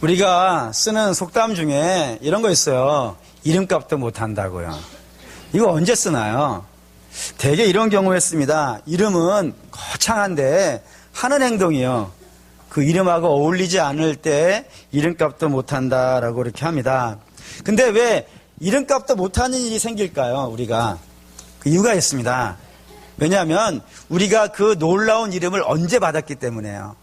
우리가 쓰는 속담 중에 이런 거 있어요. 이름값도 못한다고요. 이거 언제 쓰나요? 대개 이런 경우에 씁니다. 이름은 거창한데 하는 행동이요. 그 이름하고 어울리지 않을 때 이름값도 못한다라고 이렇게 합니다. 근데 왜 이름값도 못하는 일이 생길까요? 우리가 그 이유가 있습니다. 왜냐하면 우리가 그 놀라운 이름을 언제 받았기 때문에요.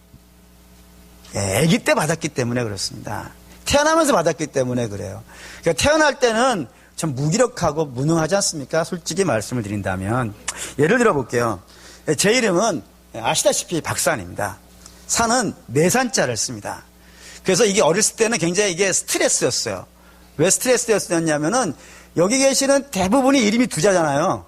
아기 때 받았기 때문에 그렇습니다. 태어나면서 받았기 때문에 그래요. 그러니까 태어날 때는 좀 무기력하고 무능하지 않습니까? 솔직히 말씀을 드린다면. 예를 들어 볼게요. 제 이름은 아시다시피 박산입니다. 산은 매산자를 씁니다. 그래서 이게 어렸을 때는 굉장히 이게 스트레스였어요. 왜 스트레스였냐면은 여기 계시는 대부분이 이름이 두 자잖아요.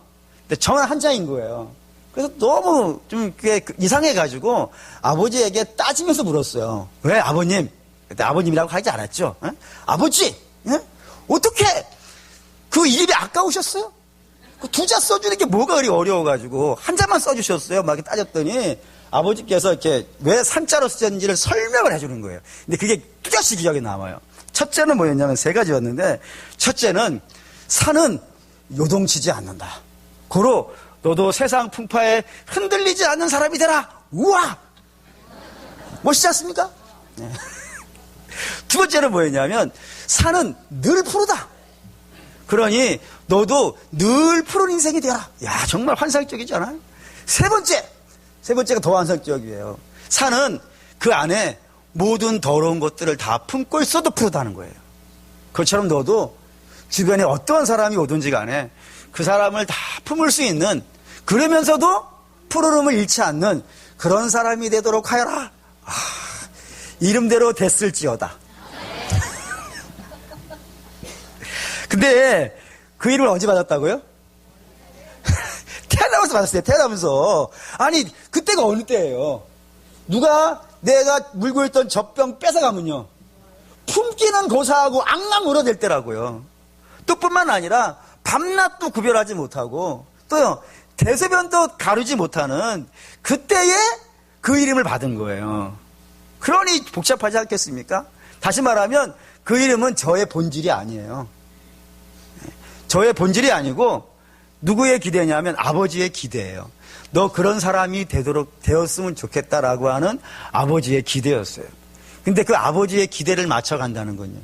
근데 저는 한 자인 거예요. 그래서 너무 좀 그게 이상해가지고 아버지에게 따지면서 물었어요. 왜 아버님? 그때 아버님이라고 하지 않았죠. 에? 아버지, 에? 어떻게 그 이름이 아까우셨어요? 그 두 자 써주는 게 뭐가 그리 어려워가지고 한 자만 써주셨어요. 막 이렇게 따졌더니 아버지께서 이렇게 왜 산자로 쓰셨는지를 설명을 해주는 거예요. 근데 그게 뚜렷이 기억에 남아요. 첫째는 뭐였냐면 세 가지였는데, 첫째는 산은 요동치지 않는다. 고로 너도 세상 풍파에 흔들리지 않는 사람이 되라. 우와! 멋있지 않습니까? 네. 두 번째는 뭐였냐면 산은 늘 푸르다. 그러니 너도 늘 푸른 인생이 되라. 야, 정말 환상적이지 않아요? 세 번째가 더 환상적이에요. 산은 그 안에 모든 더러운 것들을 다 품고 있어도 푸르다는 거예요. 그것처럼 너도 주변에 어떠한 사람이 오든지 간에 그 사람을 다 품을 수 있는, 그러면서도 푸르름을 잃지 않는 그런 사람이 되도록 하여라. 아, 이름대로 됐을지어다. 근데 그 이름을 언제 받았다고요? 태어나면서 받았어요. 태어나면서. 아니, 그때가 어느 때예요? 누가 내가 물고 있던 젖병 뺏어가면요, 품기는 고사하고 앙앙 울어댈 때라고요. 또 뿐만 아니라 밤낮도 구별하지 못하고 또요, 대소변도 가르지 못하는 그때에 그 이름을 받은 거예요. 그러니 복잡하지 않겠습니까? 다시 말하면 그 이름은 저의 본질이 아니에요. 저의 본질이 아니고 누구의 기대냐면 아버지의 기대예요. 너 그런 사람이 되었으면 좋겠다라고 하는 아버지의 기대였어요. 근데 그 아버지의 기대를 맞춰간다는 건요,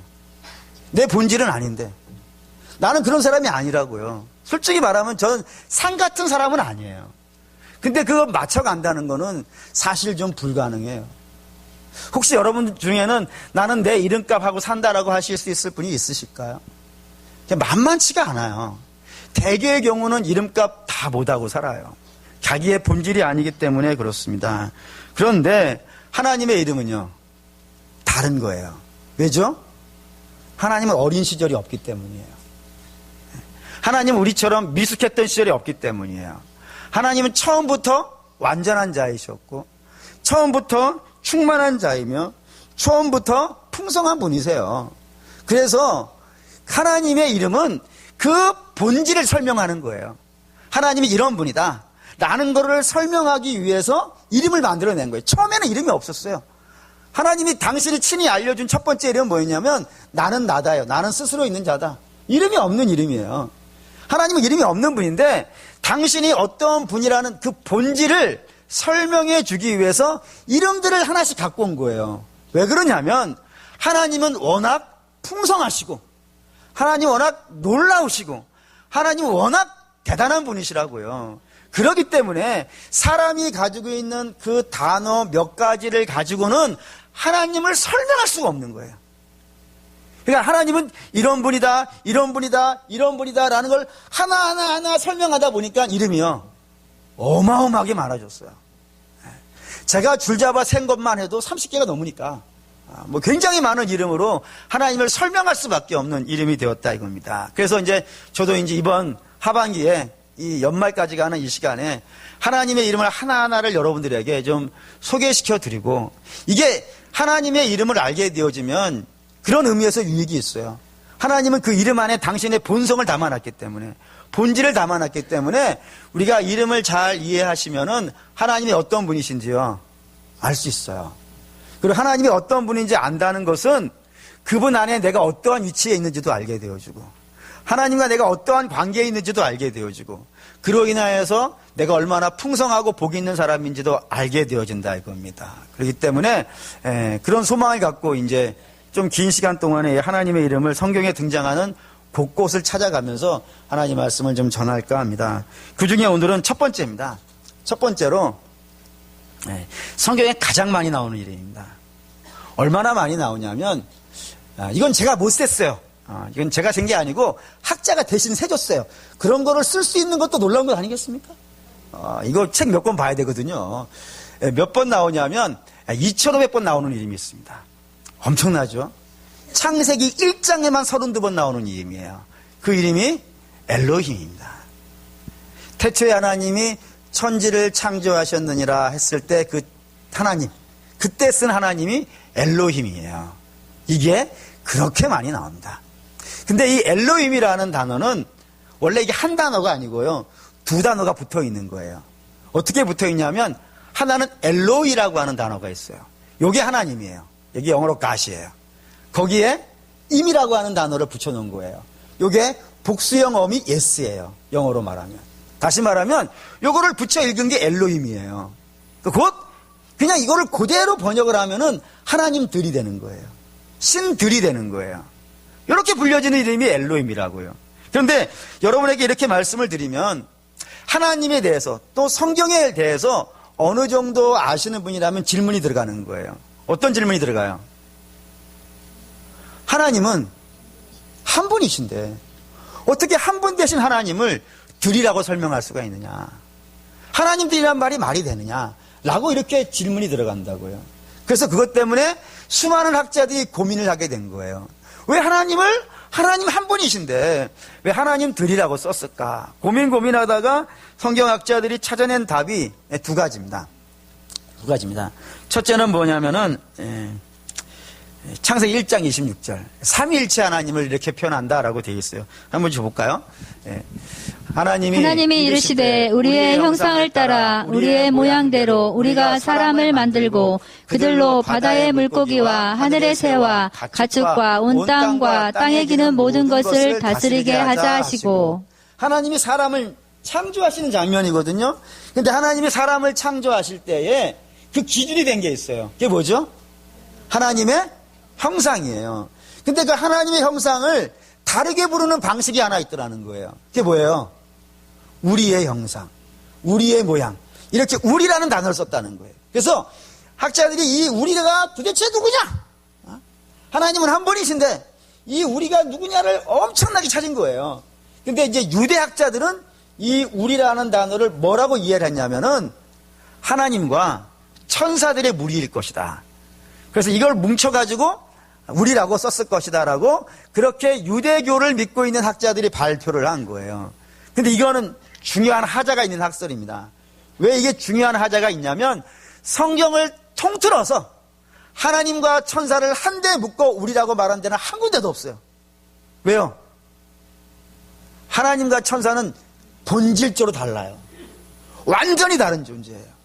내 본질은 아닌데, 나는 그런 사람이 아니라고요. 솔직히 말하면 저는 산 같은 사람은 아니에요. 근데 그거 맞춰간다는 거는 사실 좀 불가능해요. 혹시 여러분 중에는 나는 내 이름값하고 산다라고 하실 수 있을 분이 있으실까요? 만만치가 않아요. 대개의 경우는 이름값 다 못하고 살아요. 자기의 본질이 아니기 때문에 그렇습니다. 그런데 하나님의 이름은요, 다른 거예요. 왜죠? 하나님은 어린 시절이 없기 때문이에요. 하나님은 우리처럼 미숙했던 시절이 없기 때문이에요. 하나님은 처음부터 완전한 자이셨고, 처음부터 충만한 자이며, 처음부터 풍성한 분이세요. 그래서 하나님의 이름은 그 본질을 설명하는 거예요. 하나님이 이런 분이다 라는 거를 설명하기 위해서 이름을 만들어낸 거예요. 처음에는 이름이 없었어요. 하나님이 당신이 친히 알려준 첫 번째 이름은 뭐였냐면 나는 나다요. 나는 스스로 있는 자다. 이름이 없는 이름이에요. 하나님은 이름이 없는 분인데 당신이 어떤 분이라는 그 본질을 설명해 주기 위해서 이름들을 하나씩 갖고 온 거예요. 왜 그러냐면 하나님은 워낙 풍성하시고, 하나님은 워낙 놀라우시고, 하나님은 워낙 대단한 분이시라고요. 그렇기 때문에 사람이 가지고 있는 그 단어 몇 가지를 가지고는 하나님을 설명할 수가 없는 거예요. 그러니까 하나님은 이런 분이다, 이런 분이다, 이런 분이다 라는 걸 하나하나 설명하다 보니까 이름이요, 어마어마하게 많아졌어요. 제가 줄잡아 센 것만 해도 30개가 넘으니까 뭐 굉장히 많은 이름으로 하나님을 설명할 수밖에 없는 이름이 되었다 이겁니다. 그래서 이제 저도 이제 이번 하반기에 이 연말까지 가는 이 시간에 하나님의 이름을 하나하나를 여러분들에게 좀 소개시켜 드리고, 이게 하나님의 이름을 알게 되어지면 그런 의미에서 유익이 있어요. 하나님은 그 이름 안에 당신의 본성을 담아놨기 때문에, 본질을 담아놨기 때문에 우리가 이름을 잘 이해하시면은 하나님이 어떤 분이신지요 알 수 있어요. 그리고 하나님이 어떤 분인지 안다는 것은 그분 안에 내가 어떠한 위치에 있는지도 알게 되어주고, 하나님과 내가 어떠한 관계에 있는지도 알게 되어주고, 그로 인하여서 내가 얼마나 풍성하고 복이 있는 사람인지도 알게 되어진다 이겁니다. 그렇기 때문에 그런 소망을 갖고 이제 좀 긴 시간 동안에 하나님의 이름을 성경에 등장하는 곳곳을 찾아가면서 하나님 말씀을 좀 전할까 합니다. 그 중에 오늘은 첫 번째입니다. 첫 번째로 성경에 가장 많이 나오는 이름입니다. 얼마나 많이 나오냐면, 이건 제가 못 셌어요. 이건 제가 센 게 아니고 학자가 대신 세줬어요. 그런 거를 쓸 수 있는 것도 놀라운 것 아니겠습니까? 이거 책 몇 권 봐야 되거든요. 몇 번 나오냐면 2500번 나오는 이름이 있습니다. 엄청나죠? 창세기 1장에만 32번 나오는 이름이에요. 그 이름이 엘로힘입니다. 태초에 하나님이 천지를 창조하셨느니라 했을 때 그 하나님, 그때 쓴 하나님이 엘로힘이에요. 이게 그렇게 많이 나옵니다. 근데 이 엘로힘이라는 단어는 원래 이게 한 단어가 아니고요, 두 단어가 붙어 있는 거예요. 어떻게 붙어 있냐면, 하나는 엘로이라고 하는 단어가 있어요. 이게 하나님이에요. 여기 영어로 God이에요. 거기에 임이라고 하는 단어를 붙여놓은 거예요. 이게 복수형 어미 yes예요. 영어로 말하면. 다시 말하면 요거를 붙여 읽은 게 엘로힘이에요. 곧 그냥 이거를 그대로 번역을 하면은 하나님들이 되는 거예요. 신들이 되는 거예요. 이렇게 불려지는 이름이 엘로힘이라고요. 그런데 여러분에게 이렇게 말씀을 드리면 하나님에 대해서 또 성경에 대해서 어느 정도 아시는 분이라면 질문이 들어가는 거예요. 어떤 질문이 들어가요? 하나님은 한 분이신데 어떻게 한 분 되신 하나님을 들이라고 설명할 수가 있느냐? 하나님들이란 말이 말이 되느냐? 라고 이렇게 질문이 들어간다고요. 그래서 그것 때문에 수많은 학자들이 고민을 하게 된 거예요. 왜 하나님 한 분이신데 왜 하나님들이라고 썼을까? 고민하다가 성경학자들이 찾아낸 답이 두 가지입니다. 첫째는 뭐냐면은 창세기 1장 26절 삼위일체 하나님을 이렇게 표현한다라고 되어 있어요. 한번 볼까요? 하나님이 이르시되 우리의 형상을 따라 우리의 모양대로 우리가 사람을 만들고 그들로 바다의 물고기와 하늘의 새와 가축과 온 땅과 땅에 기는 모든 것을 다스리게 하자 하시고. 하나님이 사람을 창조하시는 장면이거든요. 근데 하나님이 사람을 창조하실 때에 그 기준이 된 게 있어요. 그게 뭐죠? 하나님의 형상이에요. 근데 그 하나님의 형상을 다르게 부르는 방식이 하나 있더라는 거예요. 그게 뭐예요? 우리의 형상, 우리의 모양. 이렇게 우리라는 단어를 썼다는 거예요. 그래서 학자들이 이 우리가 도대체 누구냐? 하나님은 한 분이신데 이 우리가 누구냐를 엄청나게 찾은 거예요. 근데 이제 유대 학자들은 이 우리라는 단어를 뭐라고 이해를 했냐면은 하나님과 천사들의 무리일 것이다. 그래서 이걸 뭉쳐가지고 우리라고 썼을 것이다라고 그렇게 유대교를 믿고 있는 학자들이 발표를 한 거예요. 근데 이거는 중요한 하자가 있는 학설입니다. 왜 이게 중요한 하자가 있냐면 성경을 통틀어서 하나님과 천사를 한데 묶어 우리라고 말한 데는 한 군데도 없어요. 왜요? 하나님과 천사는 본질적으로 달라요. 완전히 다른 존재예요.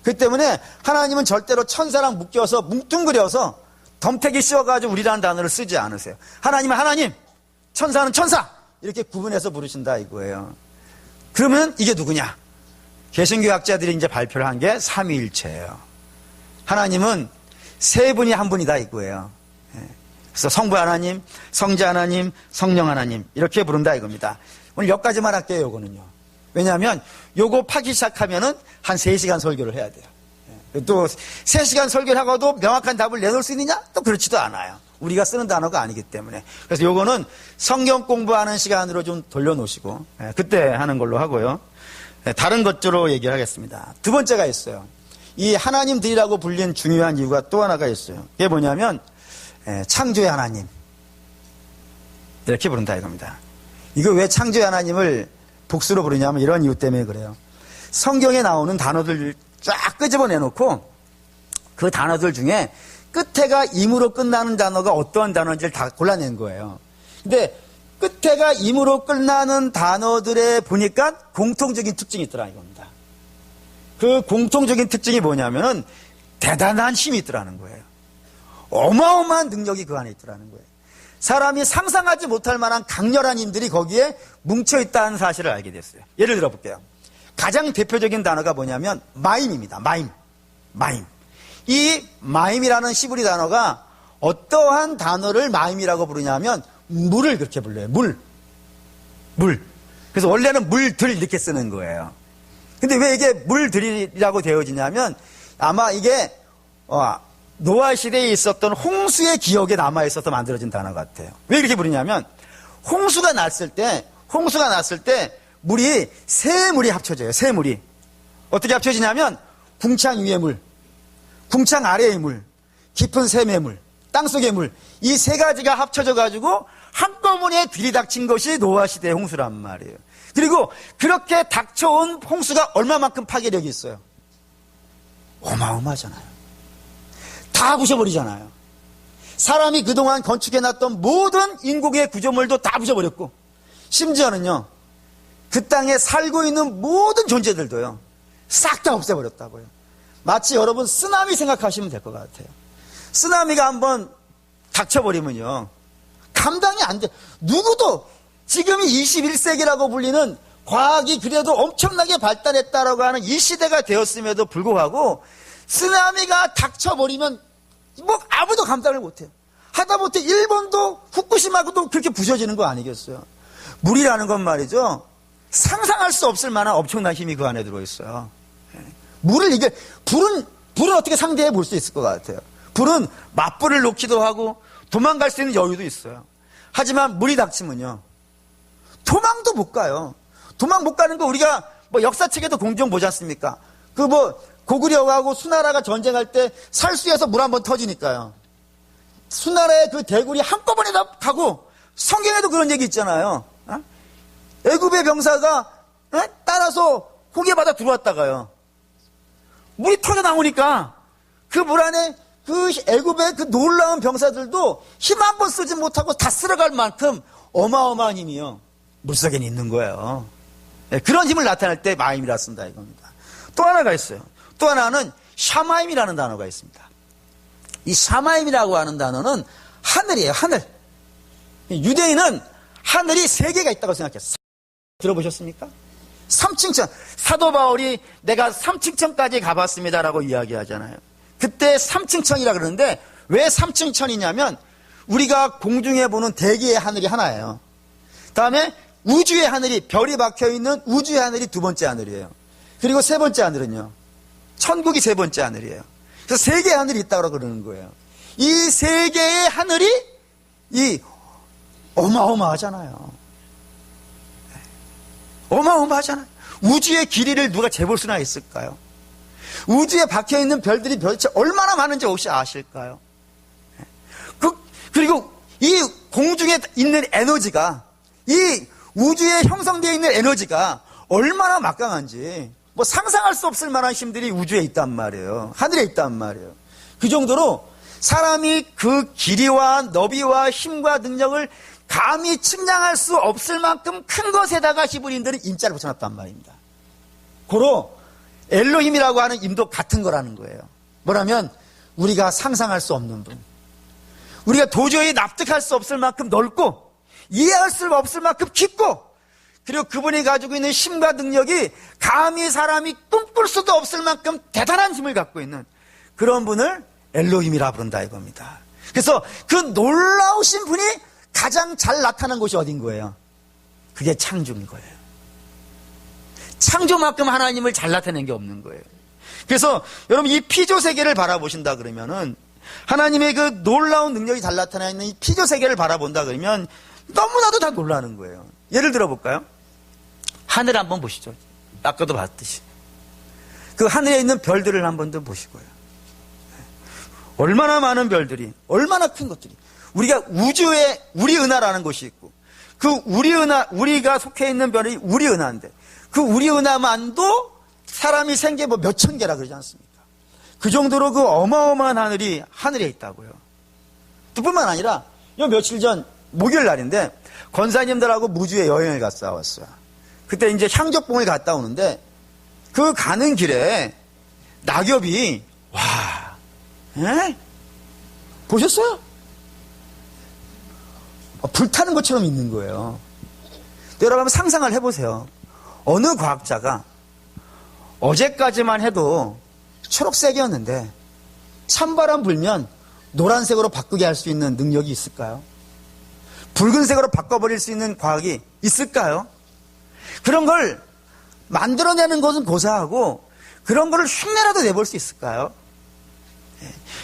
그렇기 때문에 하나님은 절대로 천사랑 묶여서 뭉뚱그려서 덤태기 씌워가지고 우리라는 단어를 쓰지 않으세요. 하나님은 하나님, 천사는 천사 이렇게 구분해서 부르신다 이거예요. 그러면 이게 누구냐? 개신교학자들이 이제 발표를 한 게 삼위일체예요. 하나님은 세 분이 한 분이다 이거예요. 그래서 성부 하나님, 성자 하나님, 성령 하나님 이렇게 부른다 이겁니다. 오늘 몇 가지만 할게요. 요거는요. 왜냐하면 요거 파기 시작하면은 한 3시간 설교를 해야 돼요. 또 3시간 설교를 하고도 명확한 답을 내놓을 수 있느냐? 또 그렇지도 않아요. 우리가 쓰는 단어가 아니기 때문에. 그래서 요거는 성경 공부하는 시간으로 좀 돌려놓으시고 그때 하는 걸로 하고요. 다른 것으로 얘기를 하겠습니다. 두 번째가 있어요. 이 하나님들이라고 불린 중요한 이유가 또 하나가 있어요. 그게 뭐냐면 창조의 하나님 이렇게 부른다 이겁니다. 이거 왜 창조의 하나님을 복수로 부르냐면 이런 이유 때문에 그래요. 성경에 나오는 단어들 쫙 끄집어내놓고 그 단어들 중에 끝에가 임으로 끝나는 단어가 어떠한 단어인지를 다 골라낸 거예요. 근데 끝에가 임으로 끝나는 단어들에 보니까 공통적인 특징이 있더라 이겁니다. 그 공통적인 특징이 뭐냐면은 대단한 힘이 있더라는 거예요. 어마어마한 능력이 그 안에 있더라는 거예요. 사람이 상상하지 못할 만한 강렬한 힘들이 거기에 뭉쳐있다는 사실을 알게 됐어요. 예를 들어 볼게요. 가장 대표적인 단어가 뭐냐면 마임입니다. 마임. 이 마임이라는 시브리 단어가 어떠한 단어를 마임이라고 부르냐면 물을 그렇게 불러요. 물. 그래서 원래는 물들 이렇게 쓰는 거예요. 근데 왜 이게 물들이라고 되어지냐면 아마 이게 노아 시대에 있었던 홍수의 기억에 남아있어서 만들어진 단어 같아요. 왜 이렇게 부르냐면 홍수가 났을 때 물이 세 물이 합쳐져요. 세 물이. 어떻게 합쳐지냐면 궁창 위의 물, 궁창 아래의 물, 깊은 샘의 물, 땅속의 물, 이 세 가지가 합쳐져 가지고 한꺼번에 들이닥친 것이 노아 시대의 홍수란 말이에요. 그리고 그렇게 닥쳐온 홍수가 얼마만큼 파괴력이 있어요? 어마어마하잖아요. 다 부셔버리잖아요. 사람이 그동안 건축해놨던 모든 인공의 구조물도 다 부셔버렸고, 심지어는요, 그 땅에 살고 있는 모든 존재들도요, 싹 다 없애버렸다고요. 마치 여러분 쓰나미 생각하시면 될 것 같아요. 쓰나미가 한번 닥쳐버리면요, 감당이 안 돼. 누구도 지금이 21세기라고 불리는 과학이 그래도 엄청나게 발달했다라고 하는 이 시대가 되었음에도 불구하고 쓰나미가 닥쳐버리면 뭐 아무도 감당을 못해요. 하다못해 일본도 후쿠시마도 그렇게 부셔지는 거 아니겠어요? 물이라는 건 말이죠, 상상할 수 없을 만한 엄청난 힘이 그 안에 들어있어요. 불은 어떻게 상대해 볼 수 있을 것 같아요. 불은 맞불을 놓기도 하고 도망갈 수 있는 여유도 있어요. 하지만 물이 닥치면요, 도망도 못 가요. 도망 못 가는 거 우리가 뭐 역사책에도 공정 보지 않습니까? 고구려하고 수나라가 전쟁할 때 살수에서 물 한번 터지니까요, 수나라의 그 대군이 한꺼번에 다 가고, 성경에도 그런 얘기 있잖아요. 애굽의 병사가 따라서 홍해바다 들어왔다가요, 물이 터져 나오니까 그 물 안에 그 애굽의 그 놀라운 병사들도 힘 한 번 쓰지 못하고 다 쓸어갈 만큼 어마어마한 힘이요, 물속에는 있는 거예요. 그런 힘을 나타낼 때 마임이라 쓴다 이겁니다. 또 하나가 있어요. 또 하나는 샤마임이라는 단어가 있습니다. 이 샤마임이라고 하는 단어는 하늘이에요. 하늘. 유대인은 하늘이 세 개가 있다고 생각했어요. 들어보셨습니까? 삼층천. 사도 바울이 내가 삼층천까지 가봤습니다라고 이야기하잖아요. 그때 삼층천이라 그러는데 왜 삼층천이냐면 우리가 공중에 보는 대기의 하늘이 하나예요. 다음에 우주의 하늘이, 별이 박혀있는 우주의 하늘이 두 번째 하늘이에요. 그리고 세 번째 하늘은요, 천국이 세 번째 하늘이에요. 그래서 세 개의 하늘이 있다고 그러는 거예요. 이 세 개의 하늘이 어마어마하잖아요. 어마어마하잖아요. 우주의 길이를 누가 재볼 수나 있을까요? 우주에 박혀있는 별들이 도대체 얼마나 많은지 혹시 아실까요? 그리고 이 공중에 있는 에너지가, 이 우주에 형성되어 있는 에너지가 얼마나 막강한지 뭐 상상할 수 없을 만한 힘들이 우주에 있단 말이에요. 하늘에 있단 말이에요. 그 정도로 사람이 그 길이와 너비와 힘과 능력을 감히 측량할 수 없을 만큼 큰 것에다가 히브리인들은 임자를 붙여놨단 말입니다. 고로 엘로힘이라고 하는 임도 같은 거라는 거예요. 뭐라면 우리가 상상할 수 없는 분, 우리가 도저히 납득할 수 없을 만큼 넓고 이해할 수 없을 만큼 깊고, 그리고 그분이 가지고 있는 힘과 능력이 감히 사람이 꿈꿀 수도 없을 만큼 대단한 힘을 갖고 있는 그런 분을 엘로힘이라 부른다 이겁니다. 그래서 그 놀라우신 분이 가장 잘 나타난 곳이 어딘 거예요? 그게 창조인 거예요. 창조만큼 하나님을 잘 나타낸 게 없는 거예요. 그래서 여러분 이 피조 세계를 바라보신다 그러면은, 하나님의 그 놀라운 능력이 잘 나타나 있는 이 피조 세계를 바라본다 그러면 너무나도 다 놀라는 거예요. 예를 들어 볼까요? 하늘 한번 보시죠. 아까도 봤듯이 그 하늘에 있는 별들을 한번 더 보시고요. 얼마나 많은 별들이, 얼마나 큰 것들이, 우리가 우주에 우리은하라는 것이 있고, 그 우리가 속해 있는 별이 우리은하인데, 그 우리은하만도 사람이 생겨 뭐 몇천 개라 그러지 않습니까? 그 정도로 그 어마어마한 하늘이 하늘에 있다고요. 뿐만 아니라 요 며칠 전 목요일 날인데 권사님들하고 무주에 여행을 갔다 왔어요. 그때 이제 향적봉을 갔다 오는데 그 가는 길에 낙엽이 보셨어요? 불타는 것처럼 있는 거예요. 여러분 한번 상상을 해보세요. 어느 과학자가 어제까지만 해도 초록색이었는데 찬바람 불면 노란색으로 바꾸게 할 수 있는 능력이 있을까요? 붉은색으로 바꿔버릴 수 있는 과학이 있을까요? 그런 걸 만들어내는 것은 고사하고 그런 거를 흉내라도 내볼 수 있을까요?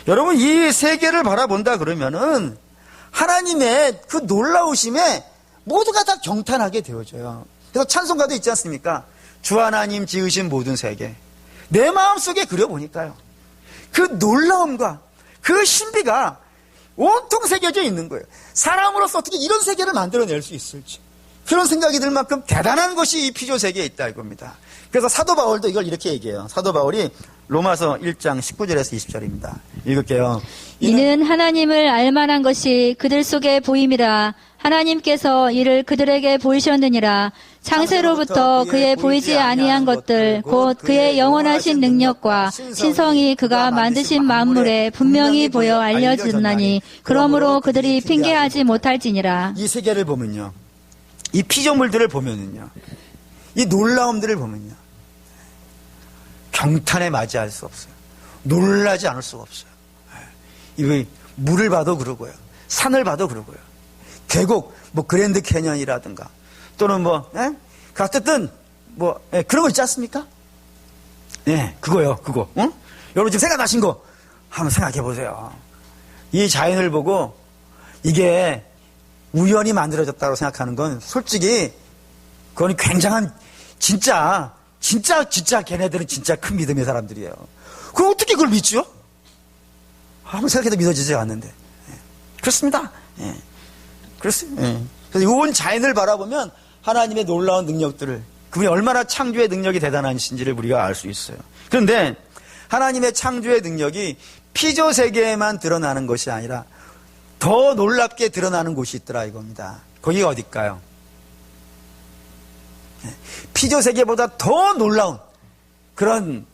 여러분 이 세계를 바라본다 그러면은 하나님의 그 놀라우심에 모두가 다 경탄하게 되어져요. 그래서 찬송가도 있지 않습니까? 주 하나님 지으신 모든 세계. 내 마음속에 그려보니까요. 그 놀라움과 그 신비가 온통 새겨져 있는 거예요. 사람으로서 어떻게 이런 세계를 만들어낼 수 있을지. 그런 생각이 들 만큼 대단한 것이 이 피조 세계에 있다 이겁니다. 그래서 사도 바울도 이걸 이렇게 얘기해요. 사도 바울이 로마서 1장 19절에서 20절입니다. 읽을게요. 이는 하나님을 알만한 것이 그들 속에 보임이라. 하나님께서 이를 그들에게 보이셨느니라. 창세로부터 그의 보이지 아니한 것들 곧 그의 영원하신 능력과 신성이 그가 만드신 만물에 분명히 보여 알려졌나니 그러므로 그들이 핑계하지 못할지니라. 이 세계를 보면요, 이 피조물들을 보면은요, 이 놀라움들을 보면요, 경탄에 맞이할 수 없어요. 놀라지 않을 수가 없어요. 이 물을 봐도 그러고요, 산을 봐도 그러고요, 계곡, 뭐 그랜드 캐년이라든가 또는 뭐, 어쨌든 뭐 그런 거 있지 않습니까? 예, 그거요, 그거. 응? 여러분 지금 생각나신 거 한번 생각해 보세요. 이 자연을 보고 이게 우연히 만들어졌다고 생각하는 건 솔직히 그건 굉장한 진짜 걔네들은 진짜 큰 믿음의 사람들이에요. 그럼 어떻게 그걸 믿죠? 아무리 생각해도 믿어지지 않는데. 예. 그렇습니다. 예. 그렇습니다. 예. 그래서 온 자연을 바라보면 하나님의 놀라운 능력들을, 그분이 얼마나 창조의 능력이 대단하신지를 우리가 알 수 있어요. 그런데 하나님의 창조의 능력이 피조 세계에만 드러나는 것이 아니라 더 놀랍게 드러나는 곳이 있더라 이겁니다. 거기가 어딜까요? 피조 세계보다 더 놀라운 그런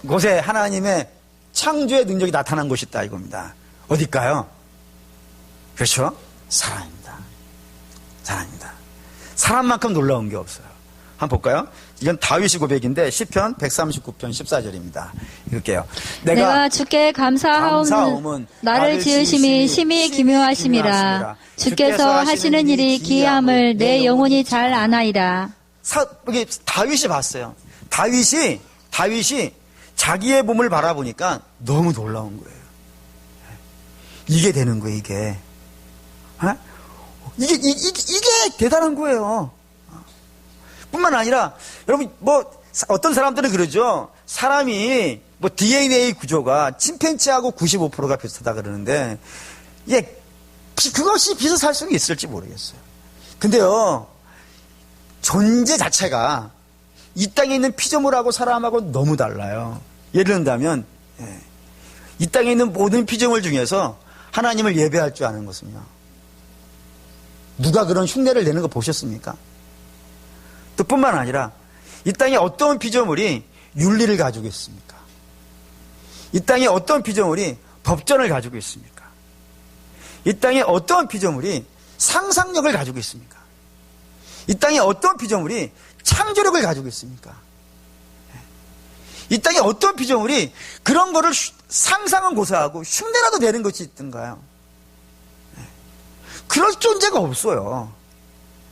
곳에 하나님의 창조의 능력이 나타난 곳이 있다 이겁니다. 어딜까요? 그렇죠? 사람입니다. 사람입니다. 사람만큼 놀라운 게 없어요. 한번 볼까요? 이건 다윗이 고백인데 시편 139편 14절입니다. 읽을게요. 내가 주께 감사하오는 나를 지으심이 심히 기묘하심이라. 주께서 하시는 일이 기이함을 내 영혼이 잘 아나이다. 여기 다윗이 봤어요. 다윗이 자기의 몸을 바라보니까 너무 놀라운 거예요. 이게 되는 거예요, 이게. 이게 대단한 거예요. 뿐만 아니라, 여러분, 어떤 사람들은 그러죠. 사람이, DNA 구조가 침팬지하고 95%가 비슷하다 그러는데, 그것이 비슷할 수는 있을지 모르겠어요. 근데요, 존재 자체가 이 땅에 있는 피조물하고 사람하고 너무 달라요. 예를 든다면, 이 땅에 있는 모든 피조물 중에서 하나님을 예배할 줄 아는 것은요, 누가 그런 흉내를 내는 거 보셨습니까? 또 뿐만 아니라 이 땅에 어떤 피조물이 윤리를 가지고 있습니까? 이 땅에 어떤 피조물이 법전을 가지고 있습니까? 이 땅에 어떤 피조물이 상상력을 가지고 있습니까? 이 땅에 어떤 피조물이 창조력을 가지고 있습니까? 이 땅에 어떤 피조물이 그런 거를 상상은 고사하고 흉내라도 내는 것이 있던가요? 그럴 존재가 없어요.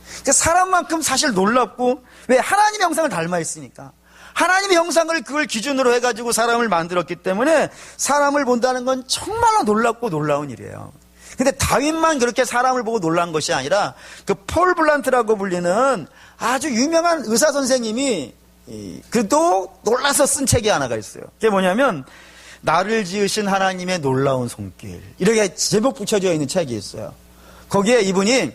그러니까 사람만큼 사실 놀랍고, 왜? 하나님의 형상을 닮아 있으니까. 하나님의 형상을 그걸 기준으로 해가지고 사람을 만들었기 때문에 사람을 본다는 건 정말로 놀랍고 놀라운 일이에요. 근데 다윗만 그렇게 사람을 보고 놀란 것이 아니라 그 폴 블란트라고 불리는 아주 유명한 의사 선생님이 그도 놀라서 쓴 책이 하나가 있어요. 그게 뭐냐면 나를 지으신 하나님의 놀라운 손길, 이렇게 제목 붙여져 있는 책이 있어요. 거기에 이분이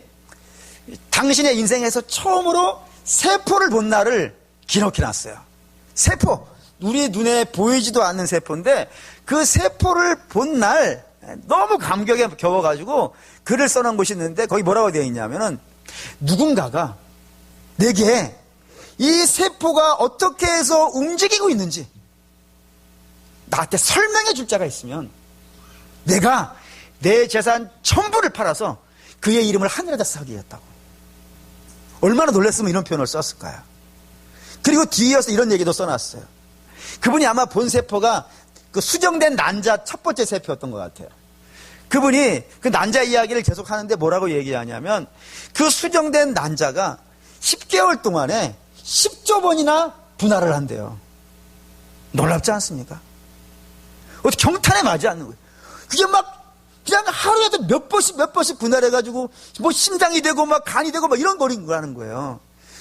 당신의 인생에서 처음으로 세포를 본 날을 기록해 놨어요. 세포, 우리 눈에 보이지도 않는 세포인데 그 세포를 본 날 너무 감격에 겨워가지고 글을 써놓은 곳이 있는데 거기 뭐라고 되어 있냐면은, 누군가가 내게 이 세포가 어떻게 해서 움직이고 있는지 나한테 설명해 줄 자가 있으면 내가 내 재산 전부를 팔아서 그의 이름을 하늘에다 새기겠다고. 얼마나 놀랐으면 이런 표현을 썼을까요? 그리고 뒤이어서 이런 얘기도 써놨어요. 그분이 아마 본 세포가 그 수정된 난자 첫 번째 세포였던 것 같아요. 그분이 그 난자 이야기를 계속 하는데 뭐라고 얘기하냐면 그 수정된 난자가 10개월 동안에 10조 번이나 분할을 한대요. 놀랍지 않습니까? 어떻게 경탄에 맞지 않는 거예요. 그게 막 그냥 하루에도 몇 번씩 분할해가지고 뭐 심장이 되고 막 간이 되고 막 이런 거라는 거예요.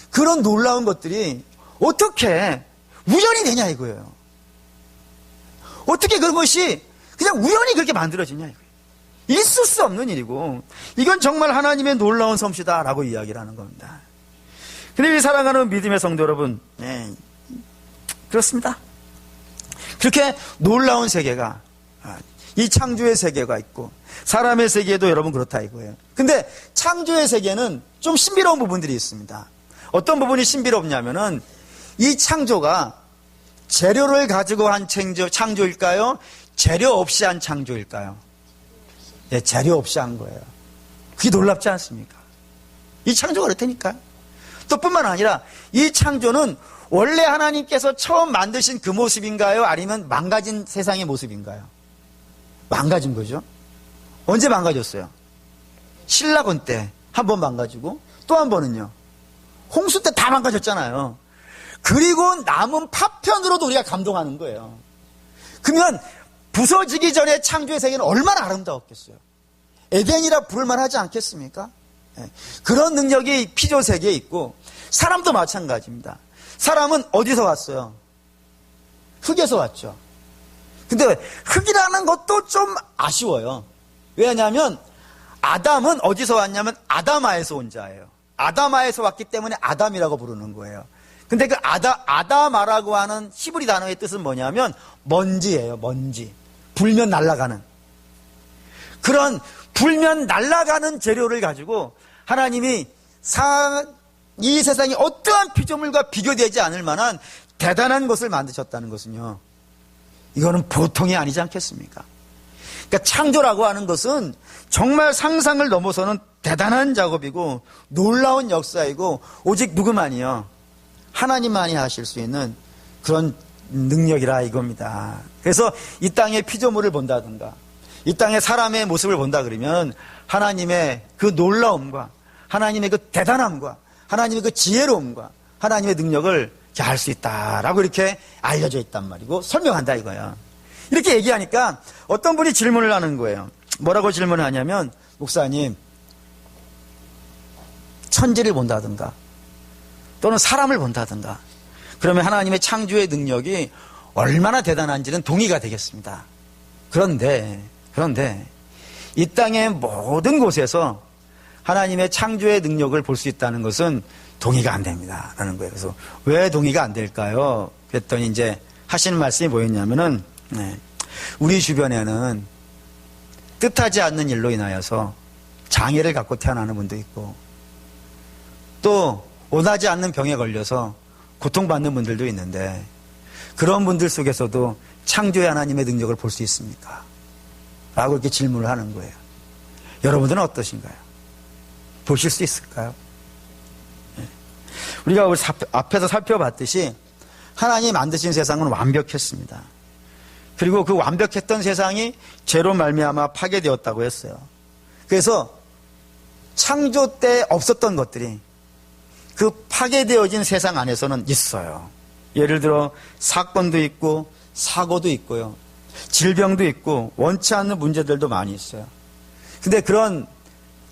그런 놀라운 것들이 어떻게 우연이 되냐 이거예요. 어떻게 그런 것이 그냥 우연히 그렇게 만들어지냐 이거예요. 있을 수 없는 일이고 이건 정말 하나님의 놀라운 솜씨다라고 이야기를 하는 겁니다. 근데 사랑하는 믿음의 성도 여러분, 네, 그렇습니다. 그렇게 놀라운 세계가 이 창조의 세계가 있고 사람의 세계도 여러분 그렇다 이거예요. 근데 창조의 세계는 좀 신비로운 부분들이 있습니다. 어떤 부분이 신비롭냐면은 이 창조가 재료를 가지고 한 창조일까요? 재료 없이 한 창조일까요? 예, 재료 없이 한 거예요. 그게 놀랍지 않습니까? 이 창조가 그렇다니까요. 또 뿐만 아니라 이 창조는 원래 하나님께서 처음 만드신 그 모습인가요? 아니면 망가진 세상의 모습인가요? 망가진 거죠. 언제 망가졌어요? 신라곤 때 한 번 망가지고 또 한 번은요. 홍수 때 다 망가졌잖아요. 그리고 남은 파편으로도 우리가 감동하는 거예요. 그러면 부서지기 전에 창조의 세계는 얼마나 아름다웠겠어요. 에덴이라 부를만 하지 않겠습니까? 그런 능력이 피조 세계에 있고 사람도 마찬가지입니다. 사람은 어디서 왔어요? 흙에서 왔죠. 근데 흙이라는 것도 좀 아쉬워요. 왜냐하면 아담은 어디서 왔냐면 아다마에서 온 자예요. 아다마에서 왔기 때문에 아담이라고 부르는 거예요. 근데 그 아다마라고 하는 히브리 단어의 뜻은 뭐냐면 먼지예요. 먼지. 불면 날아가는. 그런 불면 날아가는 재료를 가지고 하나님이 이 세상에 어떠한 피조물과 비교되지 않을 만한 대단한 것을 만드셨다는 것은요. 이거는 보통이 아니지 않겠습니까? 그러니까 창조라고 하는 것은 정말 상상을 넘어서는 대단한 작업이고 놀라운 역사이고 오직 누구만이요? 하나님만이 하실 수 있는 그런 능력이라 이겁니다. 그래서 이 땅의 피조물을 본다든가 이 땅의 사람의 모습을 본다 그러면 하나님의 그 놀라움과 하나님의 그 대단함과 하나님의 그 지혜로움과 하나님의 능력을 알 수 있다라고 이렇게 알려져 있단 말이고 설명한다 이거야. 이렇게 얘기하니까 어떤 분이 질문을 하는 거예요. 뭐라고 질문을 하냐면 목사님 천지를 본다든가 또는 사람을 본다든가 그러면 하나님의 창조의 능력이 얼마나 대단한지는 동의가 되겠습니다. 그런데 이 땅의 모든 곳에서 하나님의 창조의 능력을 볼 수 있다는 것은 동의가 안 됩니다. 라는 거예요. 그래서 왜 동의가 안 될까요? 그랬더니 이제 하시는 말씀이 뭐였냐면은 우리 주변에는 뜻하지 않는 일로 인하여서 장애를 갖고 태어나는 분도 있고 또 원하지 않는 병에 걸려서 고통받는 분들도 있는데 그런 분들 속에서도 창조의 하나님의 능력을 볼 수 있습니까? 라고 이렇게 질문을 하는 거예요. 여러분들은 어떠신가요? 보실 수 있을까요? 우리가 앞에서 살펴봤듯이 하나님이 만드신 세상은 완벽했습니다. 그리고 그 완벽했던 세상이 죄로 말미암아 파괴되었다고 했어요. 그래서 창조 때 없었던 것들이 그 파괴되어진 세상 안에서는 있어요. 예를 들어 사건도 있고 사고도 있고요. 질병도 있고 원치 않는 문제들도 많이 있어요. 근데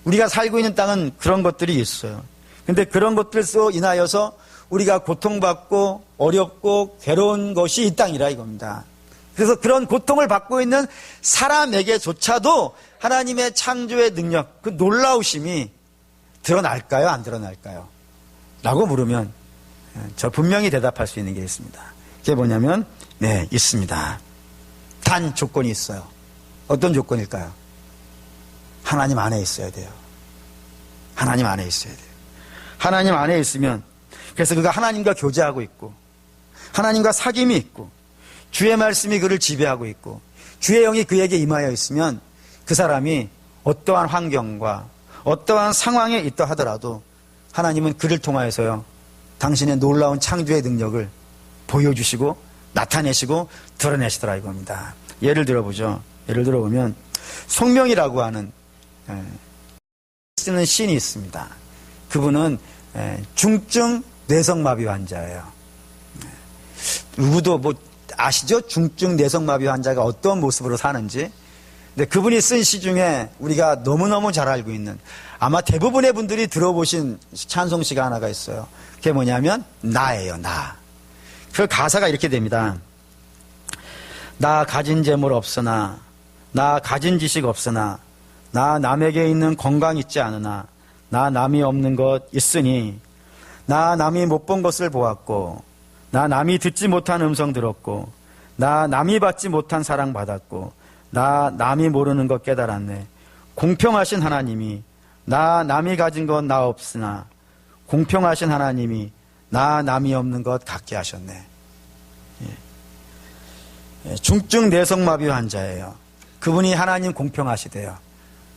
우리가 살고 있는 땅은 그런 것들이 있어요. 근데 그런 것들로 인하여서 우리가 고통받고 어렵고 괴로운 것이 이 땅이라 이겁니다. 그래서 그런 고통을 받고 있는 사람에게조차도 하나님의 창조의 능력, 그 놀라우심이 드러날까요? 안 드러날까요? 라고 물으면 저 분명히 대답할 수 있는 게 있습니다. 그게 뭐냐면 네, 있습니다. 단 조건이 있어요. 어떤 조건일까요? 하나님 안에 있어야 돼요. 하나님 안에 있어야 돼요. 하나님 안에 있으면 그래서 그가 하나님과 교제하고 있고 하나님과 사귐이 있고 주의 말씀이 그를 지배하고 있고 주의 영이 그에게 임하여 있으면 그 사람이 어떠한 환경과 어떠한 상황에 있다 하더라도 하나님은 그를 통하여서요, 당신의 놀라운 창조의 능력을 보여주시고 나타내시고 드러내시더라 이겁니다. 예를 들어보죠. 예를 들어보면 송명이라고 하는 쓰는 시인이 있습니다. 그분은 중증 뇌성마비 환자예요. 누구도 뭐 아시죠? 중증 뇌성마비 환자가 어떤 모습으로 사는지. 근데 그분이 쓴 시 중에 우리가 너무너무 잘 알고 있는, 아마 대부분의 분들이 들어보신 찬송시가 하나가 있어요. 그게 뭐냐면 나예요, 나. 그 가사가 이렇게 됩니다. 나 가진 재물 없으나, 나 가진 지식 없으나, 나 남에게 있는 건강 있지 않으나, 나 남이 없는 것 있으니, 나 남이 못 본 것을 보았고, 나 남이 듣지 못한 음성 들었고, 나 남이 받지 못한 사랑 받았고, 나 남이 모르는 것 깨달았네. 공평하신 하나님이 나 남이 가진 건 나 없으나 공평하신 하나님이 나 남이 없는 것 갖게 하셨네. 중증 뇌성마비 환자예요. 그분이 하나님 공평하시대요.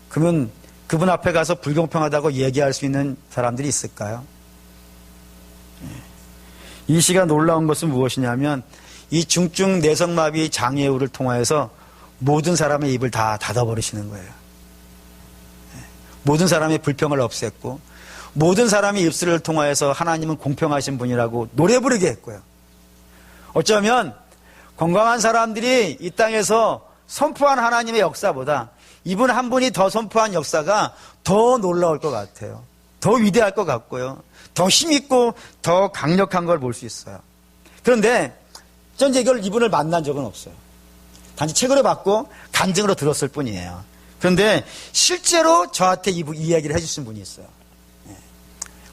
그러면 그분 앞에 가서 불공평하다고 얘기할 수 있는 사람들이 있을까요? 이 시가 놀라운 것은 무엇이냐면 이 중증 뇌성마비 장애우를 통하여서 모든 사람의 입을 다 닫아버리시는 거예요. 모든 사람의 불평을 없앴고 모든 사람의 입술을 통하여서 하나님은 공평하신 분이라고 노래 부르게 했고요. 어쩌면 건강한 사람들이 이 땅에서 선포한 하나님의 역사보다 이분 한 분이 더 선포한 역사가 더 놀라울 것 같아요. 더 위대할 것 같고요. 더 힘있고 더 강력한 걸 볼 수 있어요. 그런데 전 이분을 만난 적은 없어요. 단지 책으로 받고 간증으로 들었을 뿐이에요. 그런데 실제로 저한테 이 이야기를 해주신 분이 있어요.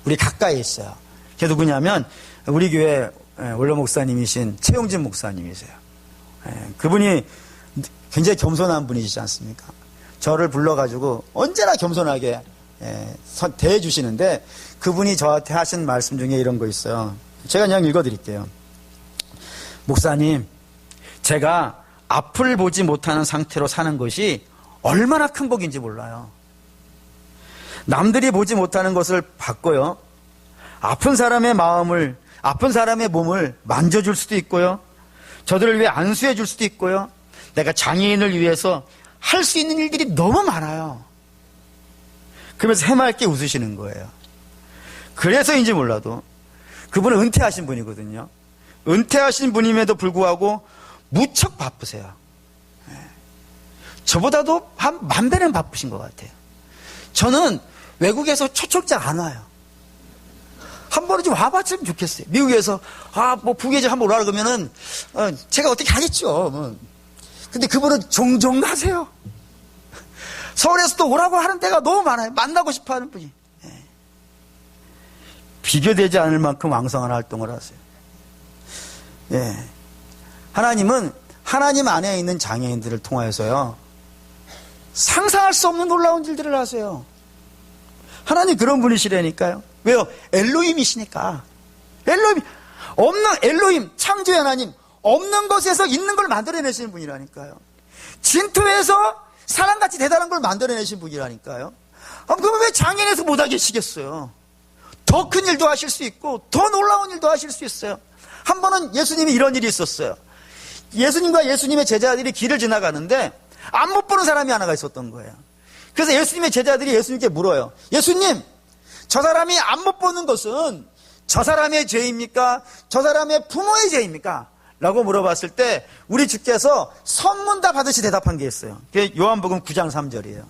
우리 가까이에 있어요. 그게 누구냐면 우리 교회 원로 목사님이신 최용진 목사님이세요. 그분이 굉장히 겸손한 분이시지 않습니까? 저를 불러가지고 언제나 겸손하게 대해 주시는데 그분이 저한테 하신 말씀 중에 이런 거 있어요. 제가 그냥 읽어드릴게요. 목사님, 제가 앞을 보지 못하는 상태로 사는 것이 얼마나 큰 복인지 몰라요. 남들이 보지 못하는 것을 봤고요. 아픈 사람의 마음을, 아픈 사람의 몸을 만져줄 수도 있고요. 저들을 위해 안수해 줄 수도 있고요. 내가 장애인을 위해서 할 수 있는 일들이 너무 많아요. 그러면서 해맑게 웃으시는 거예요. 그래서인지 몰라도 그분은 은퇴하신 분이거든요. 은퇴하신 분임에도 불구하고 무척 바쁘세요. 저보다도 한 10,000배는 바쁘신 것 같아요. 저는 외국에서 초청장 안 와요. 한 번은 좀 와봤으면 좋겠어요. 미국에서 뭐 북에 한번 오라 그러면은 제가 어떻게 하겠죠. 근데 그분은 종종 가세요. 서울에서 또 오라고 하는 데가 너무 많아요. 만나고 싶어하는 분이. 비교되지 않을 만큼 왕성한 활동을 하세요. 하나님은 하나님 안에 있는 장애인들을 통하여서요, 상상할 수 없는 놀라운 일들을 하세요. 하나님 그런 분이시라니까요. 왜요? 엘로힘이시니까. 엘로힘, 창조의 하나님, 없는 것에서 있는 걸 만들어내시는 분이라니까요. 진토에서 사람같이 대단한 걸 만들어내신 분이라니까요. 그러면 왜 장애인에서 못하게 계시겠어요? 더 큰 일도 하실 수 있고 더 놀라운 일도 하실 수 있어요. 한 번은 예수님이 이런 일이 있었어요. 예수님과 예수님의 제자들이 길을 지나가는데 안 못 보는 사람이 하나가 있었던 거예요. 그래서 예수님의 제자들이 예수님께 물어요. 예수님, 저 사람이 안 못 보는 것은 저 사람의 죄입니까? 저 사람의 부모의 죄입니까? 라고 물어봤을 때 우리 주께서 선문다 받으시 대답한 게 있어요. 그게 요한복음 9장 3절이에요.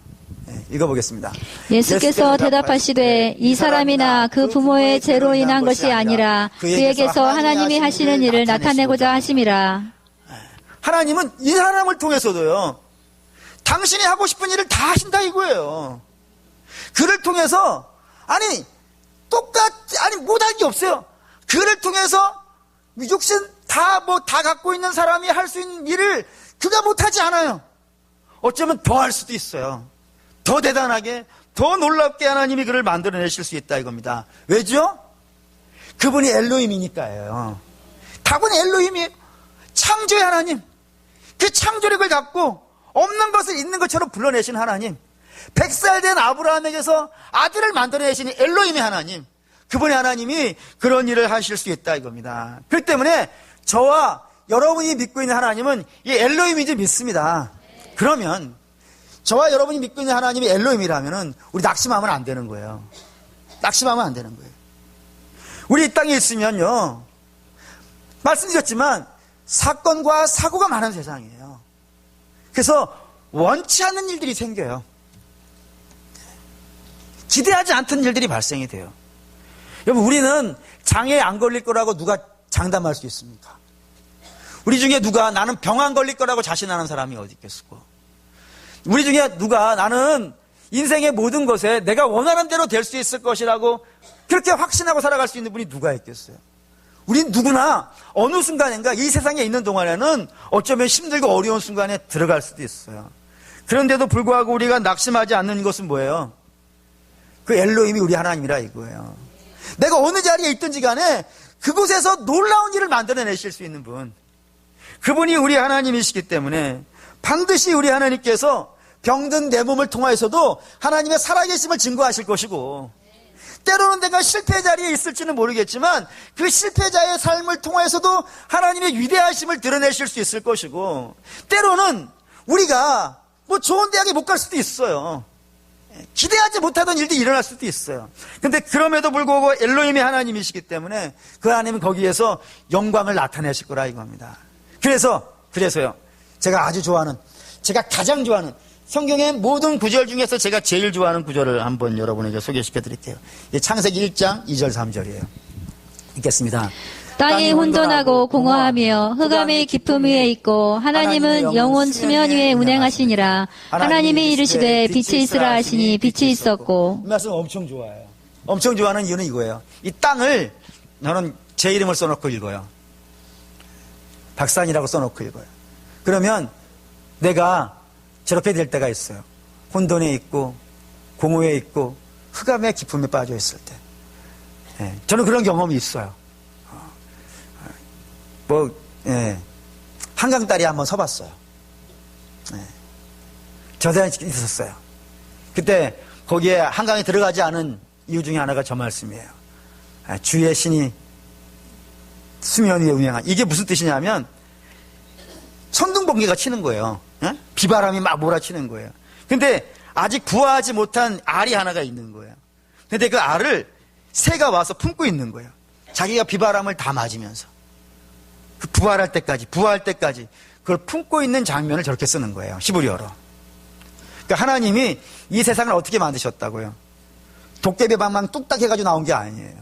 읽어보겠습니다. 예수께서 대답하시되 이 사람이나 그 부모의 죄로 인한 것이 아니라 그에게서 하나님이 하시는 일을 나타내고자 하심이라. 하나님은 이 사람을 통해서도요, 당신이 하고 싶은 일을 다 하신다 이거예요. 그를 통해서 못할 게 없어요. 그를 통해서 육신 다 갖고 있는 사람이 할 수 있는 일을 그가 못하지 않아요. 어쩌면 더 할 수도 있어요. 더 대단하게, 더 놀랍게 하나님이 그를 만들어내실 수 있다 이겁니다. 왜죠? 그분이 엘로힘이니까요. 다분히 엘로힘이에요. 창조의 하나님. 그 창조력을 갖고 없는 것을 있는 것처럼 불러내신 하나님, 100살 된 아브라함에게서 아들을 만들어내신 엘로힘의 하나님, 그분의 하나님이 그런 일을 하실 수 있다 이겁니다. 그렇기 때문에 저와 여러분이 믿고 있는 하나님은 이 엘로힘인지 믿습니다. 그러면 저와 여러분이 믿고 있는 하나님이 엘로힘이라면 우리 낙심하면 안 되는 거예요. 낙심하면 안 되는 거예요. 우리 이 땅에 있으면요, 말씀드렸지만 사건과 사고가 많은 세상이에요. 그래서 원치 않는 일들이 생겨요. 기대하지 않던 일들이 발생이 돼요. 여러분, 우리는 장애에 안 걸릴 거라고 누가 장담할 수 있습니까? 우리 중에 누가 나는 병 안 걸릴 거라고 자신하는 사람이 어디 있겠고, 우리 중에 누가 나는 인생의 모든 것에 내가 원하는 대로 될 수 있을 것이라고 그렇게 확신하고 살아갈 수 있는 분이 누가 있겠어요? 우린 누구나 어느 순간인가 이 세상에 있는 동안에는 어쩌면 힘들고 어려운 순간에 들어갈 수도 있어요. 그런데도 불구하고 우리가 낙심하지 않는 것은 뭐예요? 그 엘로힘이 우리 하나님이라 이거예요. 내가 어느 자리에 있든지 간에 그곳에서 놀라운 일을 만들어내실 수 있는 분, 그분이 우리 하나님이시기 때문에 반드시 우리 하나님께서 병든 내 몸을 통하여서도 하나님의 살아계심을 증거하실 것이고, 때로는 내가 실패 자리에 있을지는 모르겠지만 그 실패자의 삶을 통해서도 하나님의 위대하심을 드러내실 수 있을 것이고, 때로는 우리가 뭐 좋은 대학에 못 갈 수도 있어요. 기대하지 못하던 일도 일어날 수도 있어요. 근데 그럼에도 불구하고 엘로힘이 하나님이시기 때문에 그 하나님은 거기에서 영광을 나타내실 거라 이겁니다. 그래서요, 제가 아주 좋아하는, 제가 가장 좋아하는 성경의 모든 구절 중에서 제가 제일 좋아하는 구절을 한번 여러분에게 소개시켜 드릴게요. 창세기 1장 2절 3절이에요. 읽겠습니다. 땅이 혼돈하고 공허하며 흑암의 깊음 위에 있고 하나님은 영원 수면 위에 운행하시니라. 하나님이 이르시되 빛이 있으라 하시니 빛이 있었고. 이 말씀 엄청 좋아해요. 엄청 좋아하는 이유는 이거예요. 이 땅을 저는 제 이름을 써놓고 읽어요. 박산이라고 써놓고 읽어요. 그러면 내가 저렇게 될 때가 있어요. 혼돈에 있고 공허에 있고 흑암의 깊음에 빠져 있을 때. 저는 그런 경험이 있어요. 한강다리에 한번 서봤어요. 저대에 있었어요. 그때 거기에 한강에 들어가지 않은 이유 중에 하나가 저 말씀이에요. 주의 신이 수면 위에 운행한. 이게 무슨 뜻이냐면 천둥번개가 치는 거예요. 비바람이 막 몰아치는 거예요. 근데 아직 부화하지 못한 알이 하나가 있는 거예요. 근데 그 알을 새가 와서 품고 있는 거예요. 자기가 비바람을 다 맞으면서 그 부활할 때까지 그걸 품고 있는 장면을 저렇게 쓰는 거예요. 히브리어로. 그러니까 하나님이 이 세상을 어떻게 만드셨다고요? 도깨비 방망 뚝딱 해가지고 나온 게 아니에요.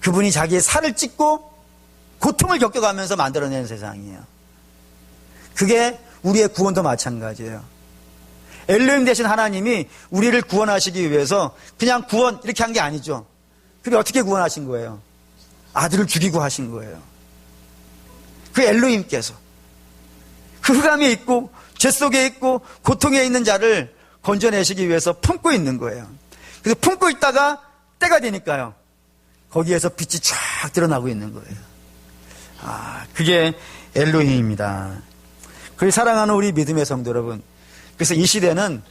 그분이 자기의 살을 찢고 고통을 겪어가면서 만들어낸 세상이에요. 그게 우리의 구원도 마찬가지예요. 엘로힘 되신 하나님이 우리를 구원하시기 위해서 그냥 구원 이렇게 한 게 아니죠. 그게 어떻게 구원하신 거예요? 아들을 죽이고 하신 거예요. 그 엘로힘께서 그 흑암에 있고 죄 속에 있고 고통에 있는 자를 건져내시기 위해서 품고 있는 거예요. 그래서 품고 있다가 때가 되니까요, 거기에서 빛이 쫙 드러나고 있는 거예요. 그게 엘로힘입니다. 그리고 사랑하는 우리 믿음의 성도 여러분, 그래서 이 시대는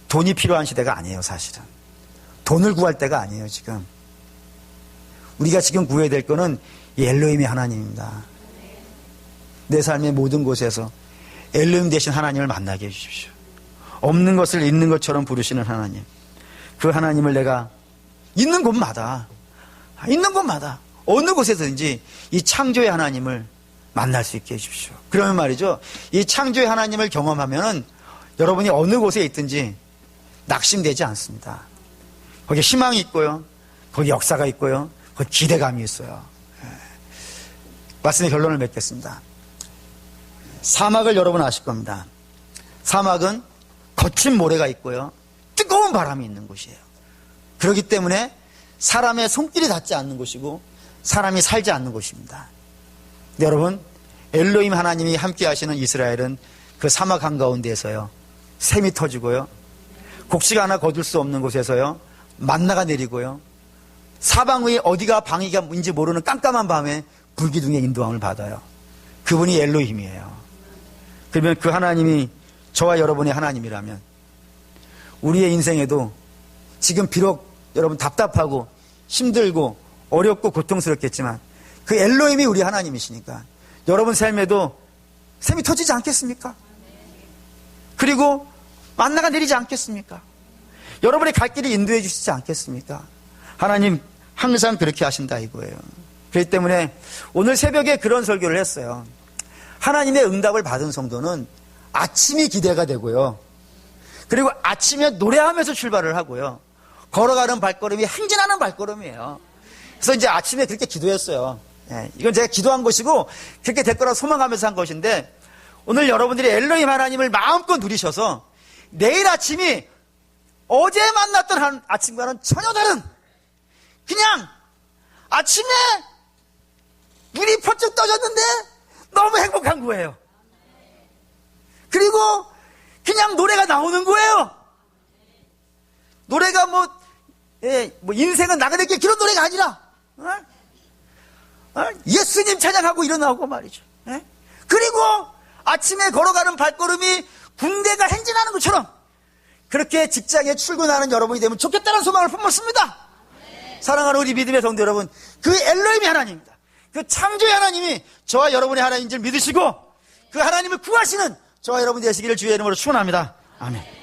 돈이 필요한 시대가 아니에요. 사실은 돈을 구할 때가 아니에요. 지금 우리가 지금 구해야 될 거는 이 엘로힘의 하나님입니다. 내 삶의 모든 곳에서 엘로힘 되신 하나님을 만나게 해주십시오. 없는 것을 있는 것처럼 부르시는 하나님, 그 하나님을 내가 있는 곳마다 어느 곳에서든지 이 창조의 하나님을 만날 수 있게 해주십시오. 그러면 말이죠, 이 창조의 하나님을 경험하면은 여러분이 어느 곳에 있든지 낙심되지 않습니다. 거기에 희망이 있고요, 거기 역사가 있고요, 거기 기대감이 있어요. 말씀의 결론을 맺겠습니다. 사막을 여러분 아실 겁니다. 사막은 거친 모래가 있고요, 뜨거운 바람이 있는 곳이에요. 그렇기 때문에 사람의 손길이 닿지 않는 곳이고 사람이 살지 않는 곳입니다. 여러분, 엘로힘 하나님이 함께 하시는 이스라엘은 그 사막 한가운데에서요, 샘이 터지고요, 곡식 하나 거둘 수 없는 곳에서요, 만나가 내리고요, 사방 위에 어디가 방위인지 모르는 깜깜한 밤에 불기둥의 인도함을 받아요. 그분이 엘로힘이에요. 그러면 그 하나님이 저와 여러분의 하나님이라면 우리의 인생에도 지금 비록 여러분 답답하고 힘들고 어렵고 고통스럽겠지만 그 엘로힘이 우리 하나님이시니까 여러분 삶에도 샘이 터지지 않겠습니까? 그리고 만나가 내리지 않겠습니까? 여러분의 갈 길을 인도해 주시지 않겠습니까? 하나님 항상 그렇게 하신다 이거예요. 그렇기 때문에 오늘 새벽에 그런 설교를 했어요. 하나님의 응답을 받은 성도는 아침이 기대가 되고요. 그리고 아침에 노래하면서 출발을 하고요. 걸어가는 발걸음이 행진하는 발걸음이에요. 그래서 이제 아침에 그렇게 기도했어요. 이건 제가 기도한 것이고 그렇게 될 거라 소망하면서 한 것인데 오늘 여러분들이 엘로힘 하나님을 마음껏 누리셔서 내일 아침이 어제 만났던 아침과는 전혀 다른 그냥 아침에 눈이 번쩍 떠졌는데 너무 행복한 거예요. 그리고 그냥 노래가 나오는 거예요. 노래가 뭐 인생은 나가겠게 그런 노래가 아니라 예수님 찬양하고 일어나고 말이죠. 그리고 아침에 걸어가는 발걸음이 군대가 행진하는 것처럼 그렇게 직장에 출근하는 여러분이 되면 좋겠다는 소망을 품었습니다. 사랑하는 우리 믿음의 성도 여러분, 그 엘로힘이 하나님입니다. 그 창조의 하나님이 저와 여러분의 하나님인 줄 믿으시고 그 하나님을 구하시는 저와 여러분이 되시기를 주의 이름으로 축원합니다. 아멘.